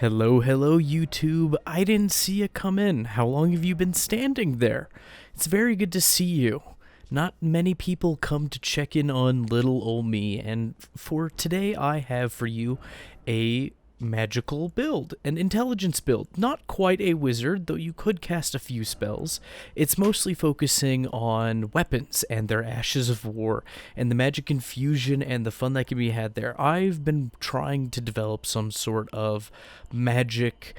Hello, YouTube. I didn't see you come in. How long have you been standing there? It's very good to see you. Not many people come to check in on little ol' me, and for today I have for you a magical build, an intelligence build. Not quite a wizard, though you could cast a few spells. It's mostly focusing on weapons and their ashes of war, and the magic infusion and the fun that can be had there. I've been trying to develop some sort of magic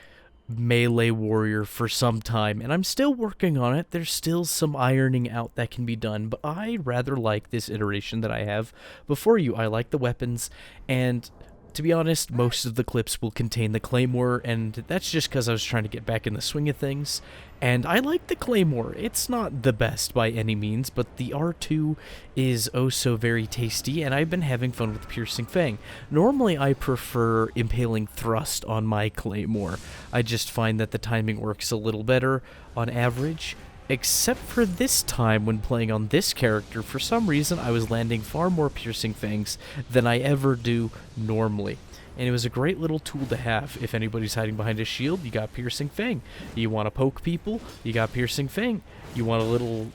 melee warrior for some time, and I'm still working on it. There's still some ironing out that can be done, but I rather like this iteration that I have before you. I like the weapons, and to be honest, most of the clips will contain the Claymore, and that's just because I was trying to get back in the swing of things. And I like the Claymore. It's not the best by any means, but the R2 is oh so very tasty, and I've been having fun with Piercing Fang. Normally, I prefer Impaling Thrust on my Claymore. I just find that the timing works a little better on average. Except for this time when playing on this character, for some reason I was landing far more Piercing Fangs than I ever do normally. And it was a great little tool to have. If anybody's hiding behind a shield, you got Piercing Fang. You want to poke people, you got Piercing Fang. You want a little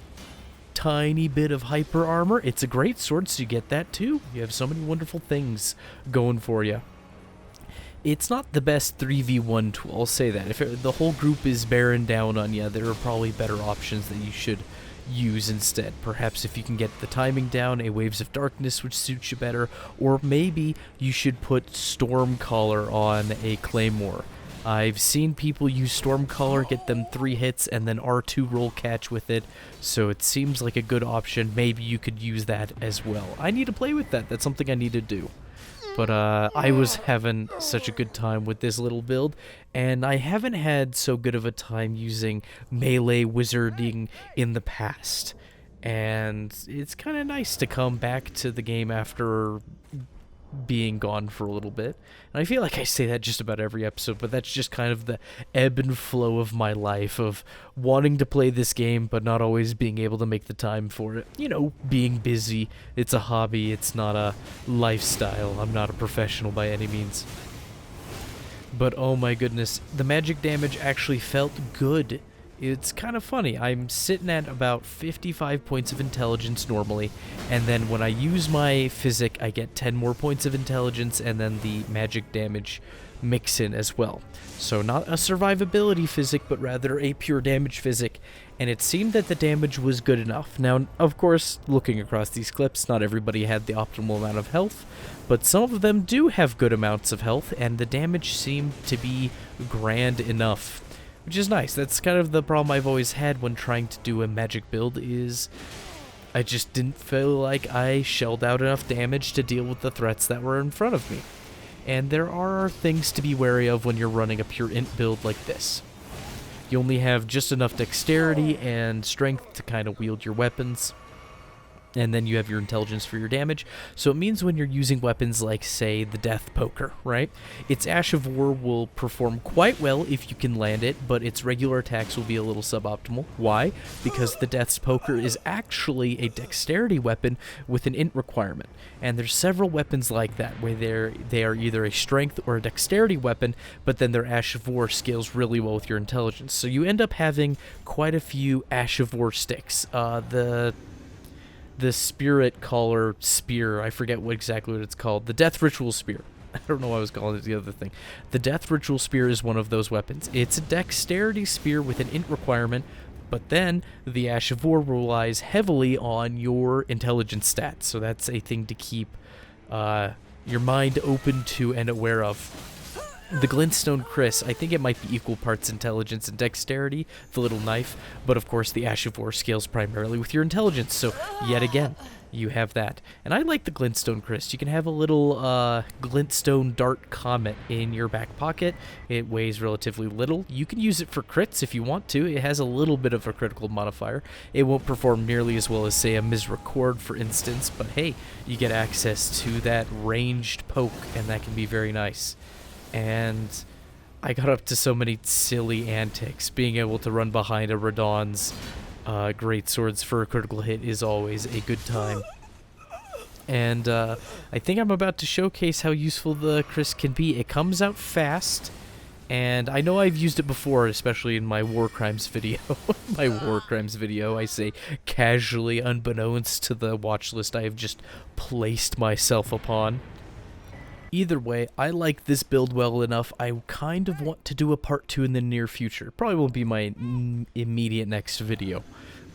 tiny bit of hyper armor, it's a great sword, so you get that too. You have so many wonderful things going for you. It's not the best 3v1 tool, I'll say that. If the whole group is bearing down on you, there are probably better options that you should use instead. Perhaps if you can get the timing down, a Waves of Darkness which suits you better, or maybe you should put Stormcaller on a Claymore. I've seen people use Stormcaller, get them 3 hits, and then R2 roll catch with it, so it seems like a good option. Maybe you could use that as well. I need to play with that, that's something I need to do. But I was having such a good time with this little build, and I haven't had so good of a time using melee wizarding in the past. And it's kind of nice to come back to the game after being gone for a little bit. And I feel like I say that just about every episode, but that's just kind of the ebb and flow of my life, of wanting to play this game but not always being able to make the time for it. You know, being busy. It's a hobby, it's not a lifestyle. I'm not a professional by any means. But oh my goodness, the magic damage actually felt good. It's kind of funny. I'm sitting at about 55 points of intelligence normally, and then when I use my physic, I get 10 more points of intelligence, and then the magic damage mix in as well. So not a survivability physic, but rather a pure damage physic, and it seemed that the damage was good enough. Now, of course, looking across these clips, not everybody had the optimal amount of health, but some of them do have good amounts of health, and the damage seemed to be grand enough. Which is nice. That's kind of the problem I've always had when trying to do a magic build, is I just didn't feel like I shelled out enough damage to deal with the threats that were in front of me. And there are things to be wary of when you're running a pure int build like this. You only have just enough dexterity and strength to kind of wield your weapons, and then you have your intelligence for your damage. So it means when you're using weapons like, say, the Death Poker, right? Its Ash of War will perform quite well if you can land it, but its regular attacks will be a little suboptimal. Why? Because the Death's Poker is actually a dexterity weapon with an int requirement. And there's several weapons like that, where they are either a strength or a dexterity weapon, but then their Ash of War scales really well with your intelligence. So you end up having quite a few Ash of War sticks. The Spirit Caller Spear, I forget exactly what it's called. The Death Ritual Spear. I don't know why I was calling it the other thing. The Death Ritual Spear is one of those weapons. It's a dexterity spear with an int requirement, but then the Ash of War relies heavily on your intelligence stats, so that's a thing to keep your mind open to and aware of. The Glintstone Chris, I think it might be equal parts intelligence and dexterity, the little knife, but of course the Ash of War scales primarily with your intelligence, so yet again, you have that. And I like the Glintstone Chris. You can have a little Glintstone Dart Comet in your back pocket. It weighs relatively little. You can use it for crits if you want to. It has a little bit of a critical modifier. It won't perform nearly as well as, say, a Misericord, for instance, but hey, you get access to that ranged poke, and that can be very nice. And I got up to so many silly antics. Being able to run behind a Radon's great swords for a critical hit is always a good time. And I think I'm about to showcase how useful the Chris can be. It comes out fast, And I know I've used it before, especially in my war crimes video. My war crimes video, I say casually, unbeknownst to the watch list I have just placed myself upon. Either way, I like this build well enough. I kind of want to do a part 2 in the near future. Probably won't be my immediate next video,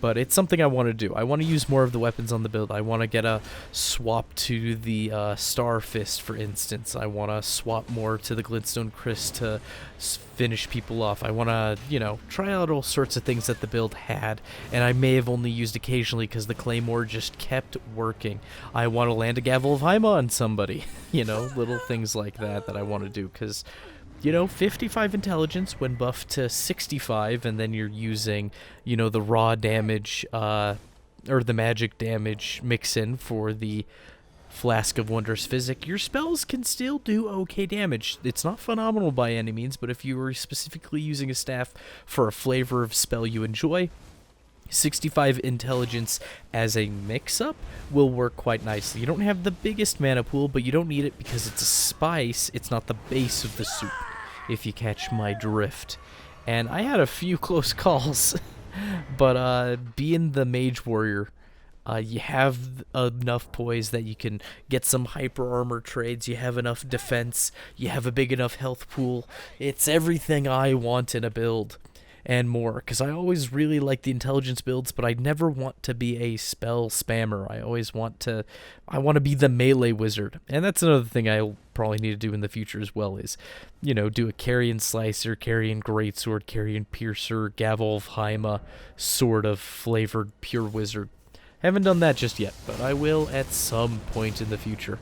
but it's something I want to do. I want to use more of the weapons on the build. I want to get a swap to the Star Fist, for instance. I want to swap more to the Glintstone Chris to finish people off. I want to, you know, try out all sorts of things that the build had, and I may have only used occasionally because the Claymore just kept working. I want to land a Gavel of Haima on somebody. You know, little things like that I want to do, because, you know, 55 intelligence when buffed to 65, and then you're using, you know, the raw damage, or the magic damage mix-in for the Flask of Wondrous Physic, your spells can still do okay damage. It's not phenomenal by any means, but if you were specifically using a staff for a flavor of spell you enjoy, 65 intelligence as a mix-up will work quite nicely. You don't have the biggest mana pool, but you don't need it because it's a spice. It's not the base of the soup, if you catch my drift. And I had a few close calls, but being the Mage Warrior, you have enough poise that you can get some hyper armor trades, you have enough defense, you have a big enough health pool. It's everything I want in a build and more, because I always really like the intelligence builds, but I never want to be a spell spammer. I want to be the melee wizard, and that's another thing I'll probably need to do in the future as well, is, you know, do a Carrion Slicer, Carrion Greatsword, Carrion Piercer, Gavel of Haima sort of flavored pure wizard. Haven't done that just yet, but I will at some point in the future.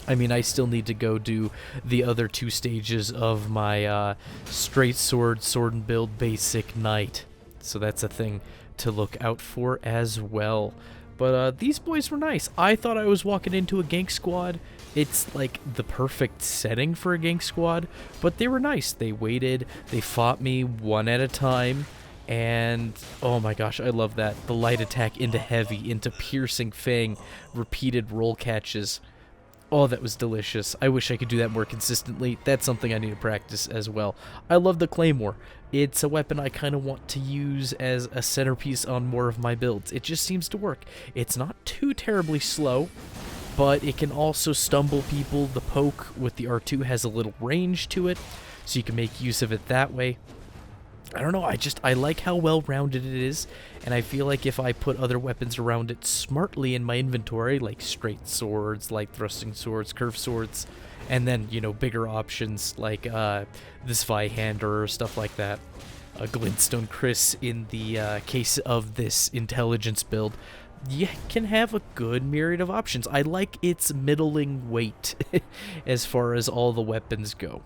I mean, I still need to go do the other 2 stages of my straight sword and build basic knight. So that's a thing to look out for as well. But these boys were nice. I thought I was walking into a gank squad. It's like the perfect setting for a gank squad, but they were nice. They waited, they fought me one at a time. And oh my gosh, I love that. The light attack into heavy, into piercing fang, repeated roll catches. Oh, that was delicious. I wish I could do that more consistently. That's something I need to practice as well. I love the Claymore. It's a weapon I kind of want to use as a centerpiece on more of my builds. It just seems to work. It's not too terribly slow, but it can also stumble people. The poke with the R2 has a little range to it, so you can make use of it that way. I don't know, I like how well-rounded it is, and I feel like if I put other weapons around it smartly in my inventory, like straight swords, light thrusting swords, curved swords, and then, you know, bigger options like this Zweihander or stuff like that, a Glintstone Chris in the case of this intelligence build, you can have a good myriad of options. I like its middling weight as far as all the weapons go.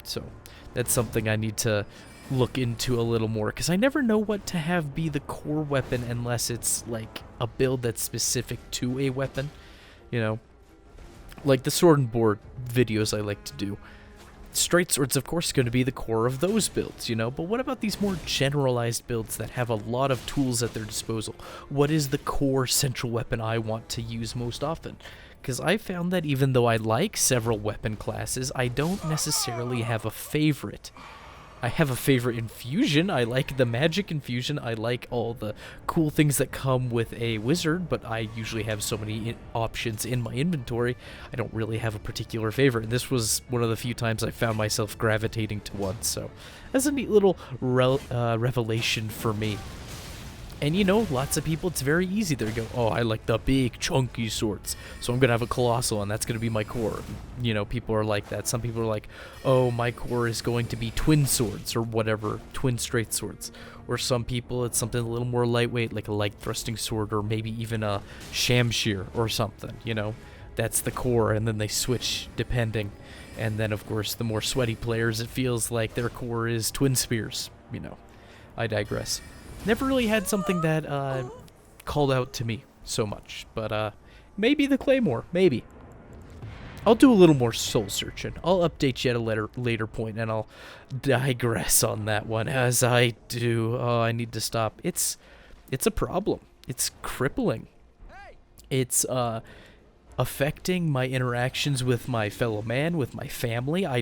So that's something I need to look into a little more, because I never know what to have be the core weapon unless it's like a build that's specific to a weapon, you know, like the sword and board videos I like to do. Straight swords, of course, going to be the core of those builds, you know, but what about these more generalized builds that have a lot of tools at their disposal? What is the core central weapon I want to use most often? Because I found that even though I like several weapon classes, I don't necessarily have a favorite. I have a favorite infusion. I like the magic infusion. I like all the cool things that come with a wizard, but I usually have so many options in my inventory, I don't really have a particular favorite. And this was one of the few times I found myself gravitating to one, so that's a neat little revelation for me. And you know, lots of people, it's very easy. They go, oh, I like the big chunky swords, so I'm going to have a colossal, and that's going to be my core. You know, people are like that. Some people are like, oh, my core is going to be twin swords, or whatever, twin straight swords. Or some people, it's something a little more lightweight, like a light thrusting sword, or maybe even a shamshir or something, you know. That's the core, and then they switch depending. And then, of course, the more sweaty players, it feels like their core is twin spears, you know. I digress. Never really had something that called out to me so much, but maybe the Claymore, maybe. I'll do a little more soul searching. I'll update you at a later point, and I'll digress on that one as I do. Oh, I need to stop. It's a problem. It's crippling. It's affecting my interactions with my fellow man, with my family. I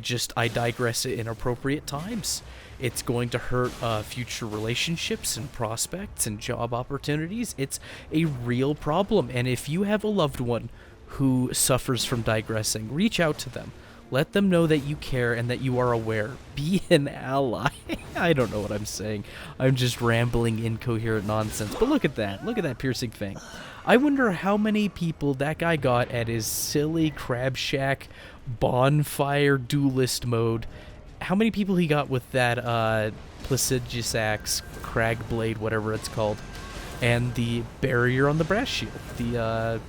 digress at inappropriate times. It's going to hurt future relationships and prospects and job opportunities. It's a real problem. And if you have a loved one who suffers from digressing, reach out to them. Let them know that you care and that you are aware. Be an ally. I don't know what I'm saying. I'm just rambling incoherent nonsense. But look at that. Look at that piercing fang. I wonder how many people that guy got at his silly Crab Shack bonfire duelist mode. How many people he got with that Placiduous Axe, Crag Blade, whatever it's called, and the barrier on the brass shield, the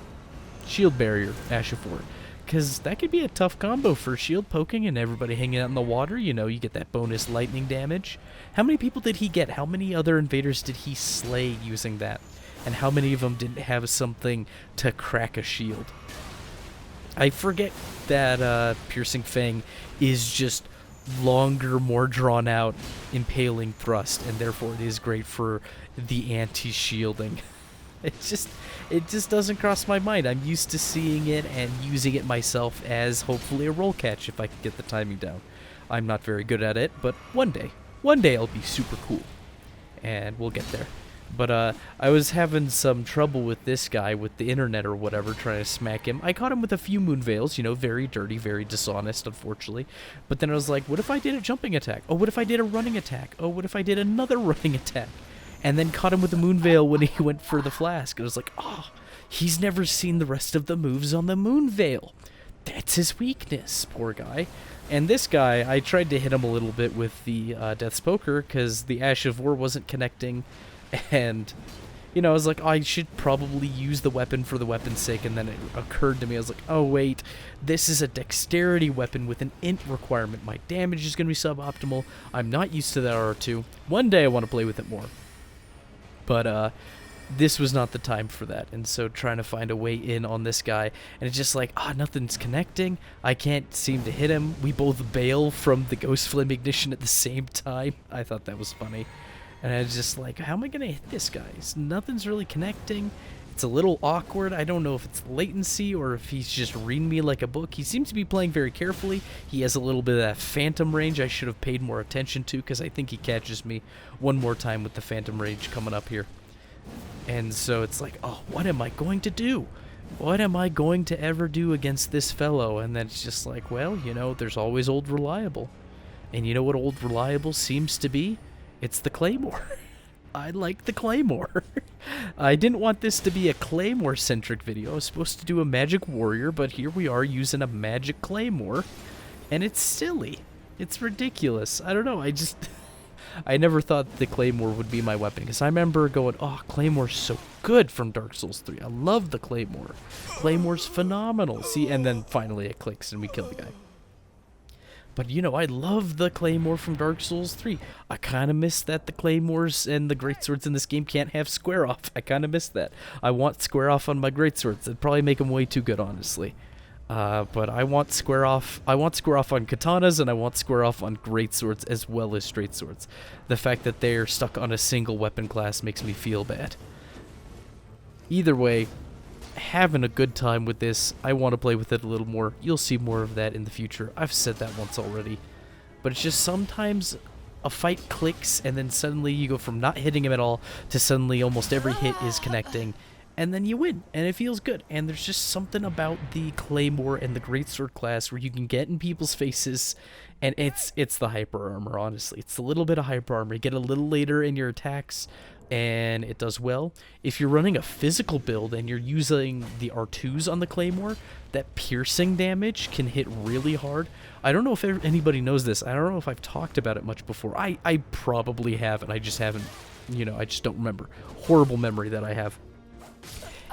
shield barrier, Ash of War. Because that could be a tough combo for shield poking and everybody hanging out in the water. You know, you get that bonus lightning damage. How many people did he get? How many other invaders did he slay using that? And how many of them didn't have something to crack a shield? I forget that Piercing Fang is just longer, more drawn out impaling thrust, and therefore it is great for the anti-shielding. It just doesn't cross my mind. I'm used to seeing it and using it myself as hopefully a roll catch if I can get the timing down. I'm not very good at it, but one day I'll be super cool, and we'll get there. But I was having some trouble with this guy with the internet or whatever, trying to smack him. I caught him with a few moon veils, you know, very dirty, very dishonest, unfortunately. But then I was like, what if I did a jumping attack? Oh, what if I did a running attack? Oh, what if I did another running attack? And then caught him with the moon veil when he went for the flask. And I was like, oh, he's never seen the rest of the moves on the moon veil. That's his weakness, poor guy. And this guy, I tried to hit him a little bit with the Death's Poker because the Ash of War wasn't connecting. And, you know, I was like, oh, I should probably use the weapon for the weapon's sake. And then it occurred to me, I was like, oh, wait, this is a dexterity weapon with an int requirement. My damage is going to be suboptimal. I'm not used to that R2. One day I want to play with it more. But this was not the time for that. And so trying to find a way in on this guy. And it's just like, nothing's connecting. I can't seem to hit him. We both bail from the Ghost Flame Ignition at the same time. I thought that was funny. And I was just like, how am I going to hit this guy? Nothing's really connecting. It's a little awkward. I don't know if it's latency or if he's just reading me like a book. He seems to be playing very carefully. He has a little bit of that phantom range I should have paid more attention to because I think he catches me one more time with the phantom range coming up here. And so it's like, oh, what am I going to do? What am I going to ever do against this fellow? And then it's just like, well, you know, there's always Old Reliable. And you know what Old Reliable seems to be? It's the Claymore. I like the Claymore. I didn't want this to be a Claymore-centric video. I was supposed to do a Magic Warrior, but here we are using a Magic Claymore. And it's silly. It's ridiculous. I don't know, I never thought the Claymore would be my weapon, because I remember going, oh, Claymore's so good from Dark Souls 3. I love the Claymore. Claymore's phenomenal. See, and then finally it clicks and we kill the guy. But, you know, I love the Claymore from Dark Souls 3. I kind of miss that the Claymores and the Greatswords in this game can't have square off. I kind of miss that. I want square off on my Greatswords. It'd probably make them way too good, honestly. But I want square off. I want square off on katanas, and I want square off on Greatswords as well as straight swords. The fact that they're stuck on a single weapon class makes me feel bad. Either way, having a good time with this. I want to play with it a little more. You'll see more of that in the future. I've said that once already. But it's just sometimes a fight clicks and then suddenly you go from not hitting him at all to suddenly almost every hit is connecting. And then you win, and it feels good. And there's just something about the Claymore and the Greatsword class where you can get in people's faces, and it's the hyper armor, honestly. It's a little bit of hyper armor. You get a little later in your attacks, and it does well. If you're running a physical build and you're using the R2s on the Claymore, that piercing damage can hit really hard. I don't know if anybody knows this. I don't know if I've talked about it much before. I probably have, and I just haven't, you know, I just don't remember. Horrible memory that I have.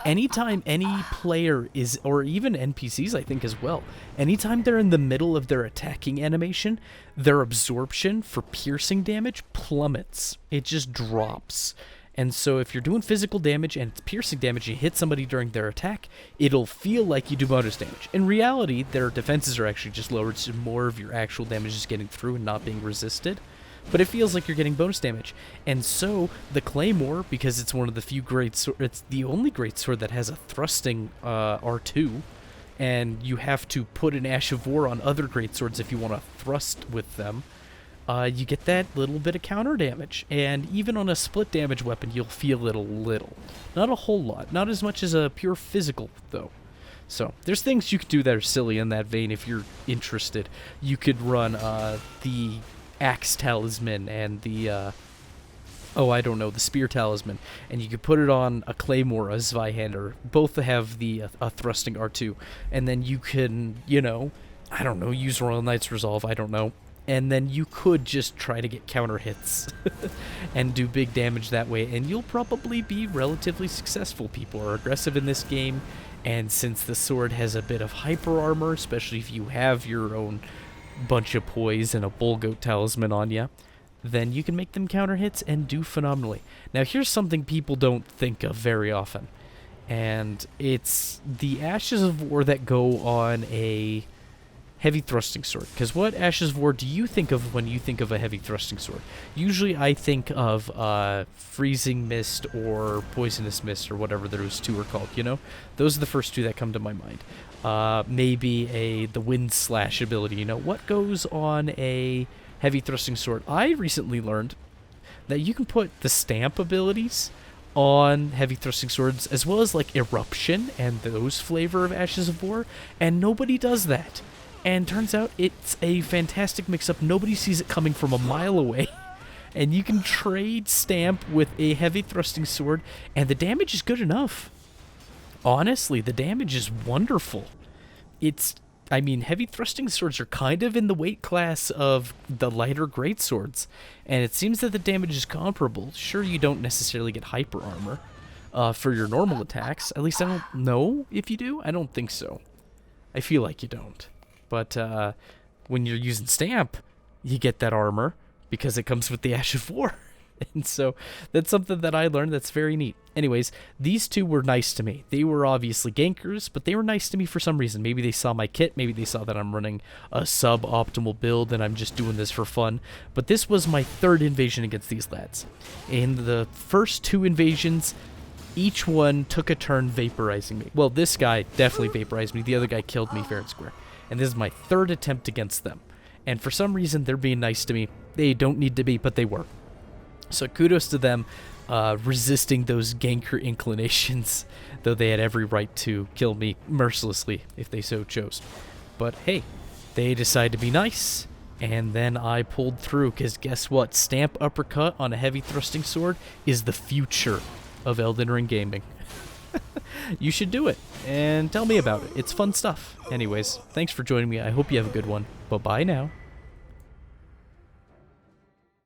Anytime any player is, or even NPCs I think as well, anytime they're in the middle of their attacking animation, their absorption for piercing damage plummets. It just drops. And so if you're doing physical damage and it's piercing damage, you hit somebody during their attack, it'll feel like you do bonus damage. In reality, their defenses are actually just lowered, so more of your actual damage is getting through and not being resisted. But it feels like you're getting bonus damage. And so the Claymore, because it's one of the few great swords, it's the only great sword that has a thrusting R2, and you have to put an Ash of War on other greatswords if you want to thrust with them, you get that little bit of counter damage. And even on a split damage weapon, you'll feel it a little. Not a whole lot. Not as much as a pure physical, though. So, there's things you can do that are silly in that vein if you're interested. You could run the Axe Talisman and the, the Spear Talisman. And you could put it on a Claymore, a Zweihander. Both have the thrusting R2. And then you can, use Royal Knight's Resolve, I don't know. And then you could just try to get counter hits and do big damage that way. And you'll probably be relatively successful. People are aggressive in this game. And since the sword has a bit of hyper armor, especially if you have your own bunch of poise and a bull goat talisman on you, then you can make them counter hits and do phenomenally. Now here's something people don't think of very often, and it's the Ashes of War that go on a heavy thrusting sword. Because what Ashes of War do you think of when you think of a heavy thrusting sword? Usually I think of Freezing Mist or Poisonous Mist or whatever those two are called, Those are the first two that come to my mind. Maybe the Wind Slash ability, What goes on a heavy thrusting sword? I recently learned that you can put the stamp abilities on heavy thrusting swords, as well as like Eruption and those flavor of Ashes of War, and nobody does that. And turns out it's a fantastic mix-up. Nobody sees it coming from a mile away. And you can trade stamp with a heavy thrusting sword, and the damage is good enough. Honestly, the damage is wonderful. Heavy thrusting swords are kind of in the weight class of the lighter greatswords, and it seems that the damage is comparable. Sure, you don't necessarily get hyper armor for your normal attacks. At least I don't know if you do. I don't think so. I feel like you don't. But when you're using stamp, you get that armor because it comes with the Ash of War. And so that's something that I learned that's very neat. Anyways, these two were nice to me. They were obviously gankers, but they were nice to me for some reason. Maybe they saw my kit. Maybe they saw that I'm running a suboptimal build and I'm just doing this for fun. But this was my third invasion against these lads. In the first two invasions, each one took a turn vaporizing me. Well, this guy definitely vaporized me. The other guy killed me fair and square. And this is my third attempt against them. And for some reason, they're being nice to me. They don't need to be, but they were. So kudos to them resisting those ganker inclinations, though they had every right to kill me mercilessly if they so chose. But hey, they decided to be nice, and then I pulled through, because guess what? Stamp uppercut on a heavy thrusting sword is the future of Elden Ring gaming. You should do it, and tell me about it. It's fun stuff. Anyways, thanks for joining me. I hope you have a good one. Bye-bye now.